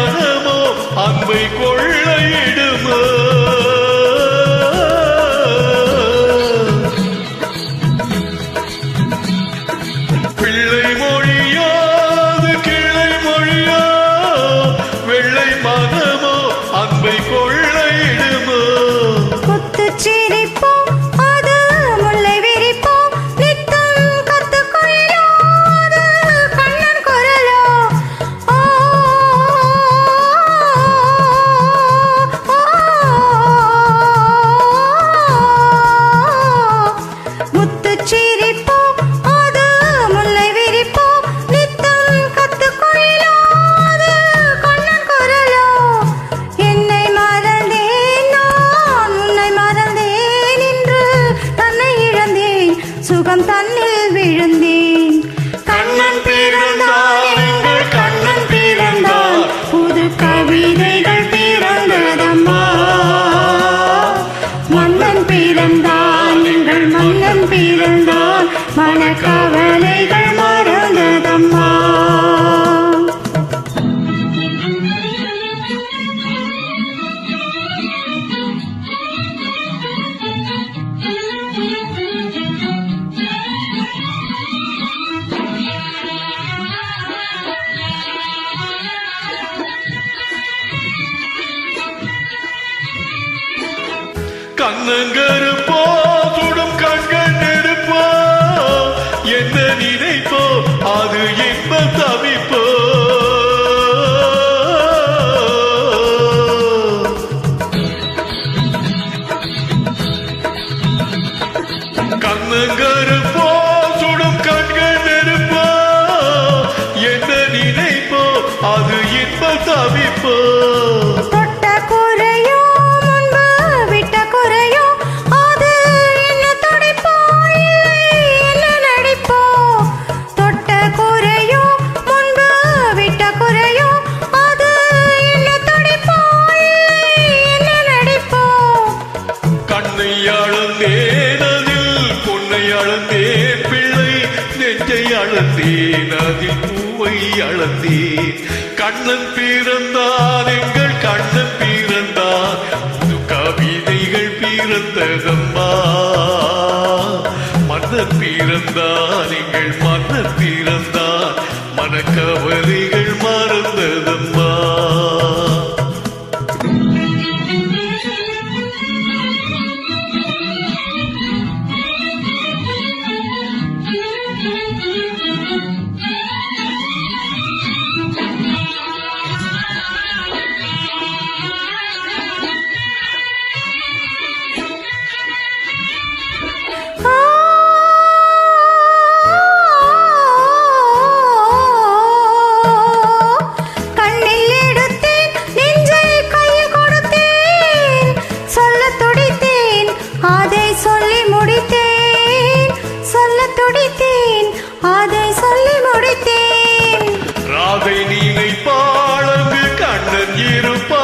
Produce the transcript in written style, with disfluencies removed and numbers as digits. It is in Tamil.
மனமோ அன்பை கொள்ளையிடுமோ பிள்ளை மொழியோ அது கிளை மொழியோ வெள்ளை மனமோ அன்பை கொள்ளையிடுமோ குத்துச்சிரிப்போ அது முல்லை விரிப்போ நித்தம் கத்துக்கொள்ளோ அது கண்ணன் குரலோ முத்துச்சிரிப்போ அது முல்லை விரிப்போ நித்தம் கத்துக்கொள்ளோ அது கண்ணன் குரலோ என்னை மறந்தேன் நான் உன்னை மறந்தேன் என்று தன்னை இழந்தேன் சுகம் தன்னில் விழுந்தேன் கண்ணன் பிறந்தார் எங்கள் கண்ணன் பிறந்தார் புது கவிதைகள் பிறந்ததம்மா மன்னன் பிறந்தான் எங்கள் மன்னன் பிறந்தான் மனக்கவலைகள் மறந்ததம்மா கண்ணங்கருப்போ சுடும் கண்கள் நெருப்போ என்ன நினைப்போ அது என்ப தவிப்போ கண்ணங்கருப்போ சுடும் கண்கள் நெருப்போ என்ன நினைப்போ அது என்ப தவிப்போ தொட்ட குறையோ முன்பு விட்ட குறையோ அது என்ன துடிப்போ இல்லை என்ன நடிப்போ தொட்ட குறையோ முன்பு விட்ட குறையோ அது என்ன துடிப்போ இல்லை என்ன நடிப்போ கண்ணை அளந்தேன் அதில் பொன்னை அளந்தேன் பிள்ளை நெஞ்சை அளந்தேன் அதில் பூவை அளந்தேன் கண்ணன் பிறந்தான் எங்கள் கண்ணன் பிறந்தான் புது கவிதைகள் பிறந்ததம்மா மன்னன் பிறந்தான் எங்கள் மன்னன் பிறந்தான் மனக்கவலைகள் மறந்ததம்மா கண்ணில் எடுத்தேன் நெஞ்சை கையில் கொடுத்தேன் சொல்ல துடித்தேன் அதை சொல்லி முடித்தேன் சொல்ல துடித்தேன் அதை சொல்லி முடித்தேன் ராதை நீனை பாழங்கு கண்ணன் இருப்பா